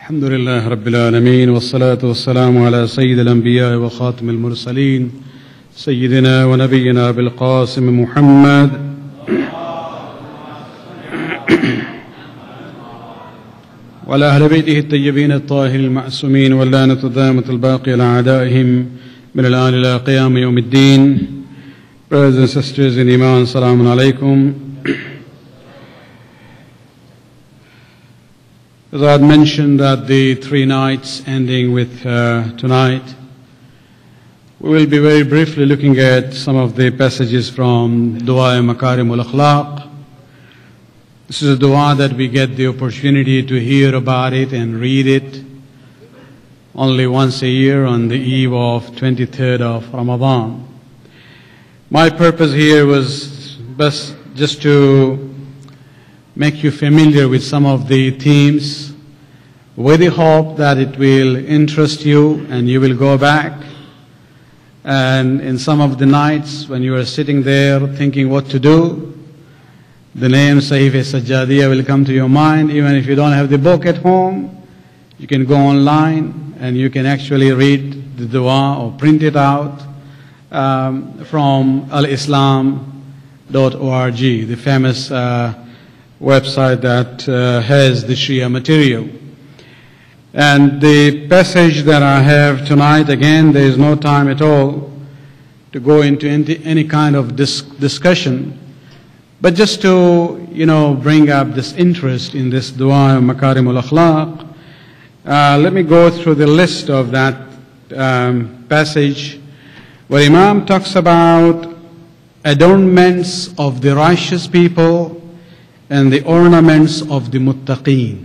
الحمد لله رب العالمين والصلاة والسلام على سيد الأنبياء وخاتم المرسلين سيدنا ونبينا بالقاسم محمد وعلى أهل بيته الطيبين الطاهرين المعصومين واللعنة الدائمة الباقية على أعدائهم من الآن إلى قيام يوم الدين. Brothers and sisters in Iman, Assalamu alaikum. As I had mentioned that the 3 nights ending with tonight, we will be very briefly looking at some of the passages from Dua Makarim al-Akhlaq. This is a dua that we get the opportunity to hear about it and read it only once a year on the eve of 23rd of Ramadan. My purpose here was just to make you familiar with some of the themes with the hope that it will interest you and you will go back. And in some of the nights when you are sitting there thinking what to do, the name Sahif Sajjadiyya will come to your mind. Even if you don't have the book at home, you can go online and you can actually read the dua or print it out from al-Islam.org, the famous website that has the Shia material. And the passage that I have tonight, again, there is no time at all to go into any kind of discussion, but just to, bring up this interest in this Dua Makarim al-Akhlaq. Let me go through the list of that passage where Imam talks about adornments of the righteous people and the ornaments of the muttaqeen.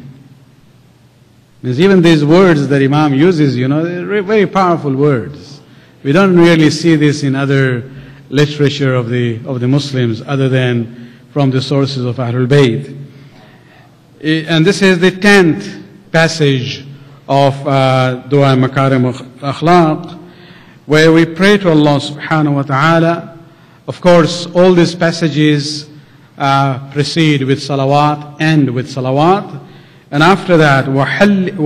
Means even these words that Imam uses, they're very powerful words. We don't really see this in other literature of the Muslims other than from the sources of Ahlul Bayt. And this is the 10th passage of Dua Makarim al-Akhlaq, where we pray to Allah subhanahu wa ta'ala. Of course, all these passages precede with salawat, end with salawat. And after that, وَحَلِّنِي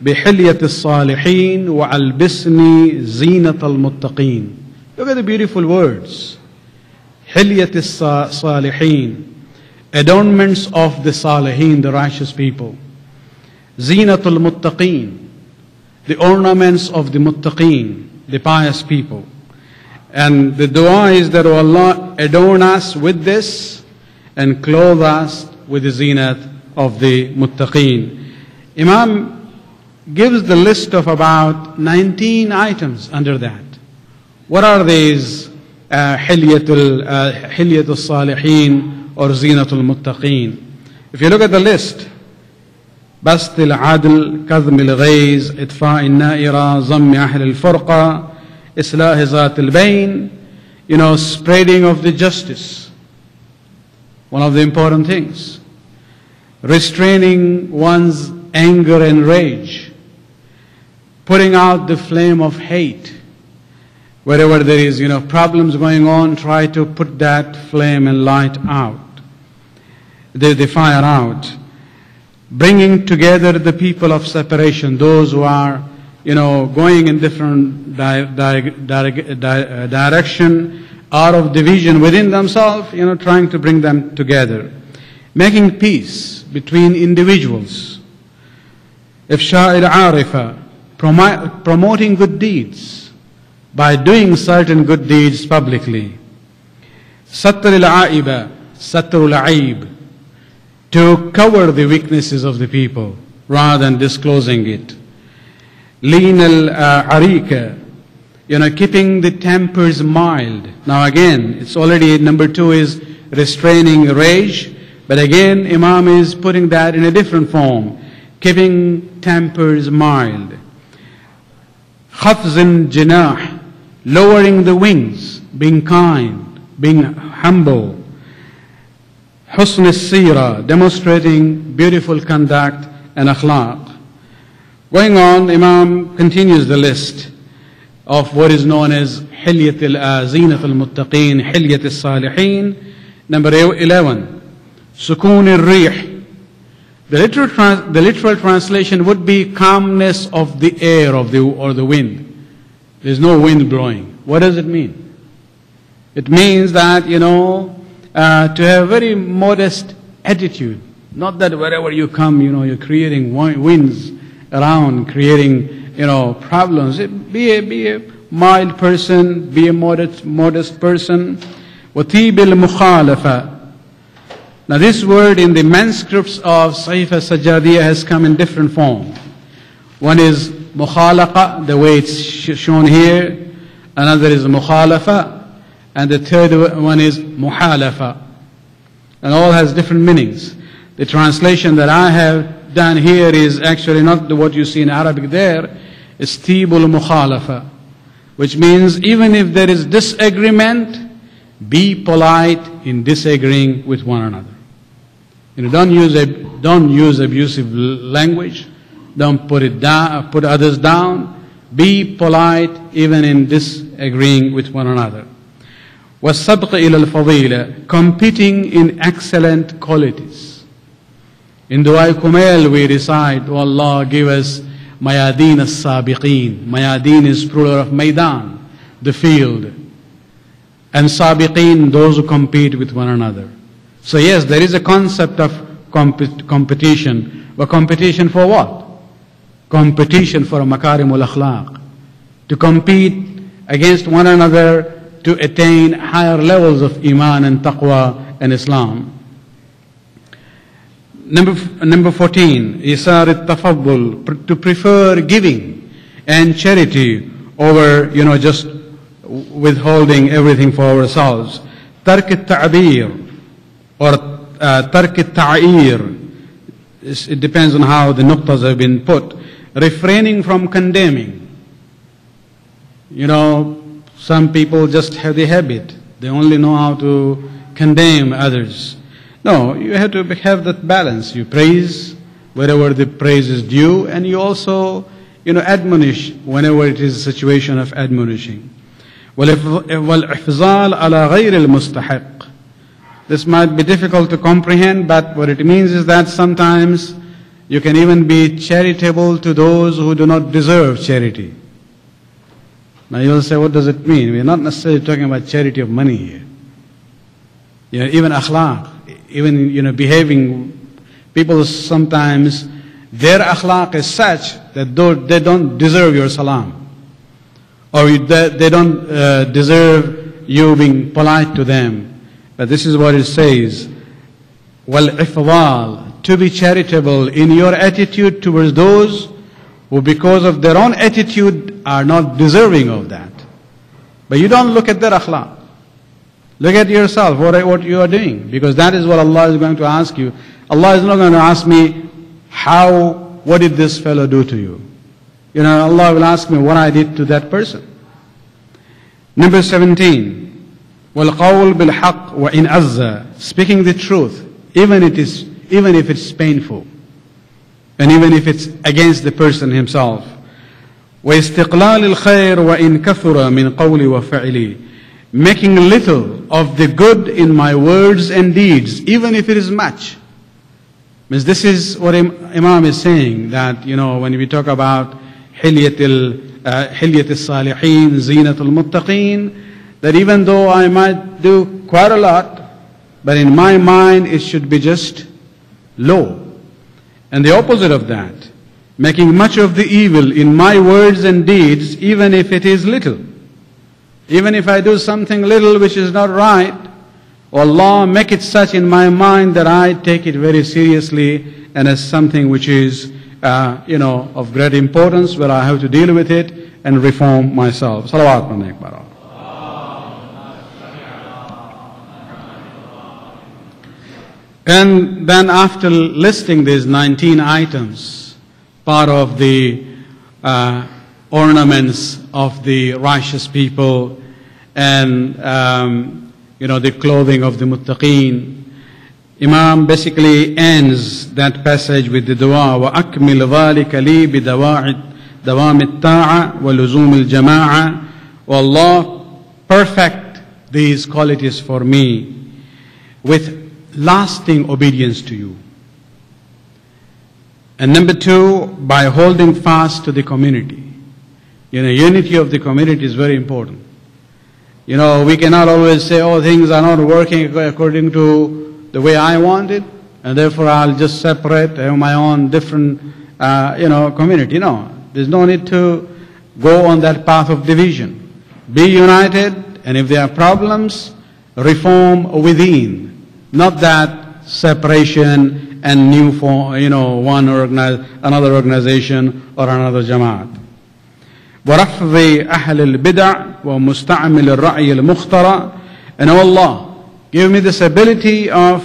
بِحِلْيَةِ الصَّالِحِينَ وَأَلْبِسْنِي زِينَةَ الْمُتَّقِينَ. Look at the beautiful words. حِلْيَةِ الصَّالِحِينَ, adornments of the salihin, the righteous people. زِينَةَ الْمُتَّقِينَ, the ornaments of the muttaqeen, the pious people. And the dua is that, O Allah, adorn us with this and clothe us with the zinat of the muttaqeen. Imam gives the list of about 19 items under that. What are these hilyatul salihin or zinatul muttaqeen? If you look at the list, بسط العدل كظم الغيظ إطفاء النائرة ضم أهل الفرقة إصلاح ذات البين, spreading of the justice, one of the important things. Restraining one's anger and rage. Putting out the flame of hate. Wherever there is, problems going on, try to put that flame and light out. The fire out. Bringing together the people of separation, those who are, going in different direction, out of division within themselves, trying to bring them together. Making peace between individuals. Ifsha al-arifa, promoting good deeds by doing certain good deeds publicly. Satr al-aiba, satr al-aib, to cover the weaknesses of the people rather than disclosing it. Lin al-arika, keeping the tempers mild. Now again, it's already number 2 is restraining rage, but again Imam is putting that in a different form, keeping tempers mild. Khafzin jinah, lowering the wings, being kind, being humble. Husn al-sira, demonstrating beautiful conduct and akhlaq. Going on, Imam continues the list of what is known as Hilyat al-Zinat al-Muttaqeen, Hilyat al-Salihin. Number 11, Sukun al-Rih, The literal translation would be calmness of the air or the wind. There's no wind blowing. What does it mean? It means that, to have a very modest attitude. Not that wherever you come, you're creating winds around, creating, problems. Be a mild person, be a modest person. وَتِيبِ الْمُخَالَفَةِ. Now this word in the manuscripts of Sahifa Sajjadiyya has come in different form. One is mukhalaqa, the way it's shown here. Another is mukhalafa. And the third one is muhalafa. And all has different meanings. The translation that I have done here is actually not what you see in Arabic there. It's tibul mukhalafa, which means even if there is disagreement, be polite in disagreeing with one another. Don't use abusive language. Don't put others down. Be polite even in disagreeing with one another. وَالسَّبْقِ إِلَى الْفَضِيلَةِ. Competing in excellent qualities. In Dua Kumail we recite, "O Allah, give us mayadeen as-sabiqeen." Mayadeen is plural of maidan, the field. And sabiqeen, those who compete with one another. So yes, there is a concept of competition. But competition for what? Competition for Makarim al-Akhlaq. To compete against one another to attain higher levels of Iman and Taqwa and Islam. Number 14, Isar al-Tafaddul, to prefer giving and charity over, just withholding everything for ourselves. Tark al-Ta'bir or Tark al-Ta'ir, it depends on how the nuqtas have been put. Refraining from condemning. Some people just have the habit. They only know how to condemn others. No, you have to have that balance. You praise wherever the praise is due, and you also, admonish whenever it is a situation of admonishing. وَالْإِحْفِظَالَ عَلَى غَيْرِ الْمُسْتَحِقِّ. This might be difficult to comprehend, but what it means is that sometimes you can even be charitable to those who do not deserve charity. Now you'll say, what does it mean? We're not necessarily talking about charity of money here. Even akhlaq, even behaving. People sometimes, their akhlaq is such that they don't deserve your salam. Or they don't deserve you being polite to them. But this is what it says. وَالْإِفْضَالِ, to be charitable in your attitude towards those who because of their own attitude are not deserving of that. But you don't look at their akhlaq. Look at yourself, what you are doing. Because that is what Allah is going to ask you. Allah is not going to ask me, what did this fellow do to you? Allah will ask me what I did to that person. Number 17. وَالْقَوْلُ بِالْحَقِّ وَإِنْ أَزَّى. Speaking the truth, even if it's painful. And even if it's against the person himself. وَإِسْتِقْلَالِ الْخَيْرِ وَإِنْ كَثُرَ مِنْ قَوْلِ وَفَعِلِ. Making little of the good in my words and deeds, even if it is much. Means this is what Imam is saying, that, when we talk about حِلْيَةِ الصَّالِحِينَ زِينَةُ الْمُتَّقِينَ, that even though I might do quite a lot, but in my mind it should be just low. And the opposite of that, making much of the evil in my words and deeds, even if it is little. Even if I do something little which is not right, Allah, make it such in my mind that I take it very seriously and as something which is, of great importance, where I have to deal with it and reform myself. Salawat alayhi. And then after listing these 19 items, part of the ornaments of the righteous people and, the clothing of the muttaqeen, Imam basically ends that passage with the dua, وَأَكْمِلْ ذَلِكَ لِي بِدَوَامِ الطَّاعَةِ وَلُزُومِ الْجَمَاعَةِ. O Allah, perfect these qualities for me with lasting obedience to you. And number two, by holding fast to the community. Unity of the community is very important. We cannot always say, oh, things are not working according to the way I want it, and therefore I'll just separate, have my own different, community. No, there's no need to go on that path of division. Be united, and if there are problems, reform within, not that separation and new form, another organization or another jamaat. وَرَفْضِ أَهْلِ الْبِدَعِ وَمُسْتَعْمِلِ الرَّأْيِ الْمُخْتَرَى. And oh Allah, give me this ability of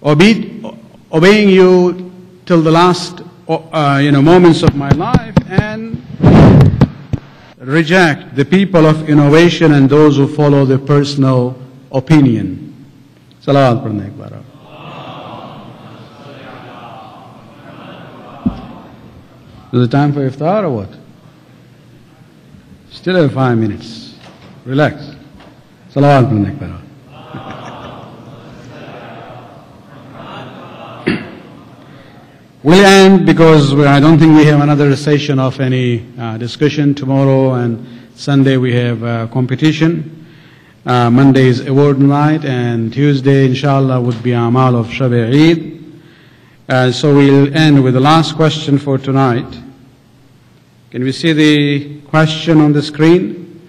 obeying you till the last moments of my life, and reject the people of innovation and those who follow their personal opinion. Salawat par nek bara. Is it time for iftar or what? Still have 5 minutes. Relax. Salawat par nek bara. We'll end because I don't think we have another session of any discussion. Tomorrow and Sunday we have competition. Monday is award night, and Tuesday inshallah would be Amal of Shab Eid. So we'll end with the last question for tonight. Can we see the question on the screen?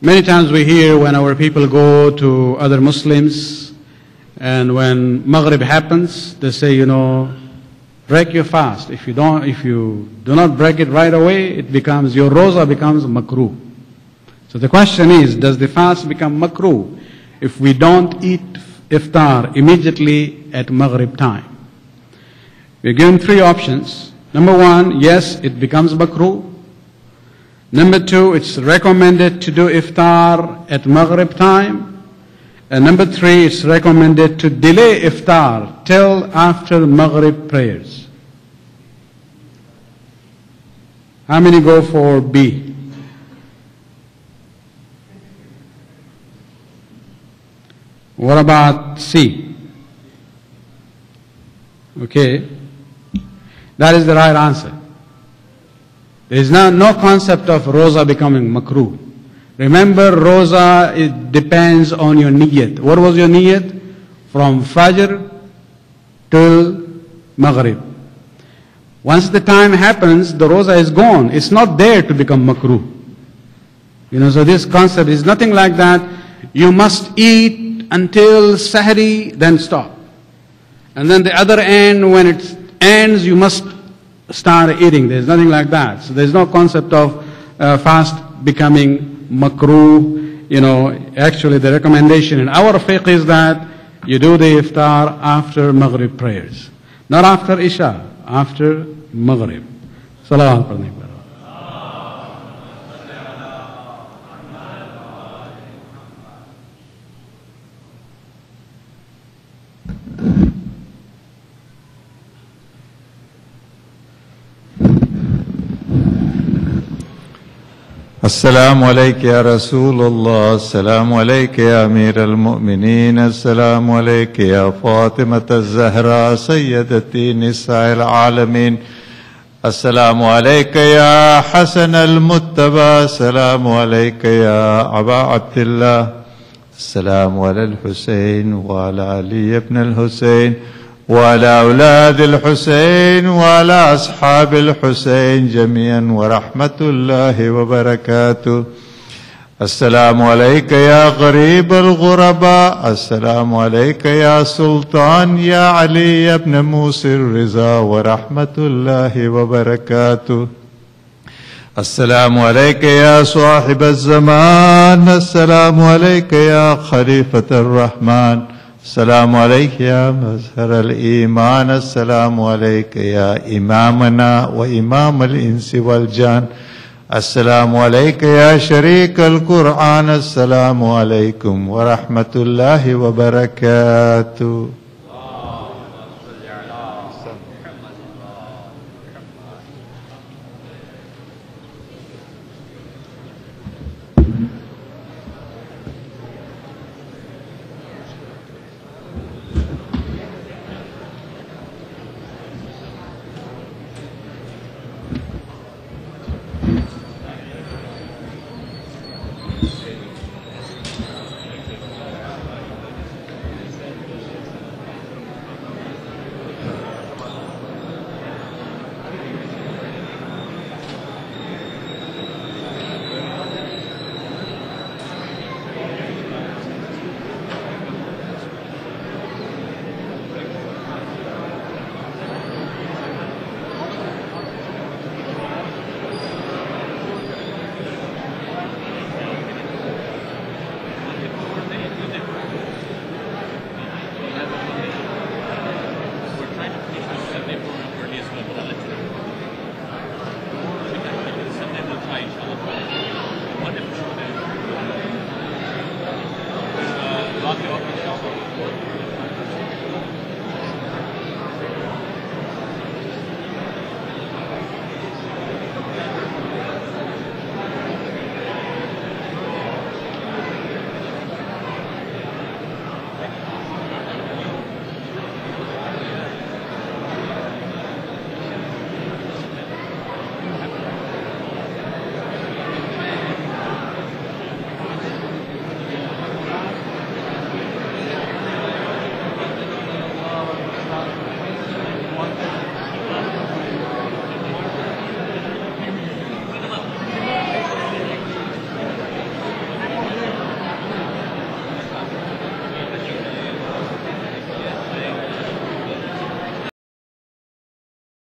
Many times we hear when our people go to other Muslims, and when Maghrib happens, they say, break your fast. If you do not break it right away, your roza becomes makruh. So the question is, does the fast become makruh if we don't eat iftar immediately at Maghrib time? We're given 3 options. Number 1, yes, it becomes makruh. Number 2, it's recommended to do iftar at Maghrib time. And number 3, it's recommended to delay iftar till after Maghrib prayers. How many go for B? What about C? Okay. That is the right answer. There is no concept of roza becoming makruh. Remember, roza, it depends on your niyyat. What was your niyyat? From Fajr till Maghrib. Once the time happens, the roza is gone. It's not there to become makruh. So this concept is nothing like that. You must eat until Sahri, then stop. And then the other end, when it ends, you must start eating. There's nothing like that. So there's no concept of fast becoming makruh. Actually the recommendation in our fiqh is that you do the iftar after Maghrib prayers. Not after Isha, after Maghrib. Salawat par nek bara. السلام عليك يا رسول الله، السلام عليك يا أمير المؤمنين، السلام عليك يا فاطمة الزهراء سيدتي نساء العالمين، السلام عليك يا حسن المتبى، السلام عليك يا أبا عبد الله، السلام على الحسين وعلى علي بن الحسين وعلى أولاد الحسين وعلى أصحاب الحسين جميعا ورحمة الله وبركاته. السلام عليك يا غريب الغرباء، السلام عليك يا سلطان يا علي بن موسى الرضا ورحمة الله وبركاته. السلام عليك يا صاحب الزمان، السلام عليك يا خليفة الرحمن، السلام عليك يا مظهر الإيمان، السلام عليك يا إمامنا وإمام الإنس والجان، السلام عليك يا شريك القرآن، السلام عليكم ورحمة الله وبركاته.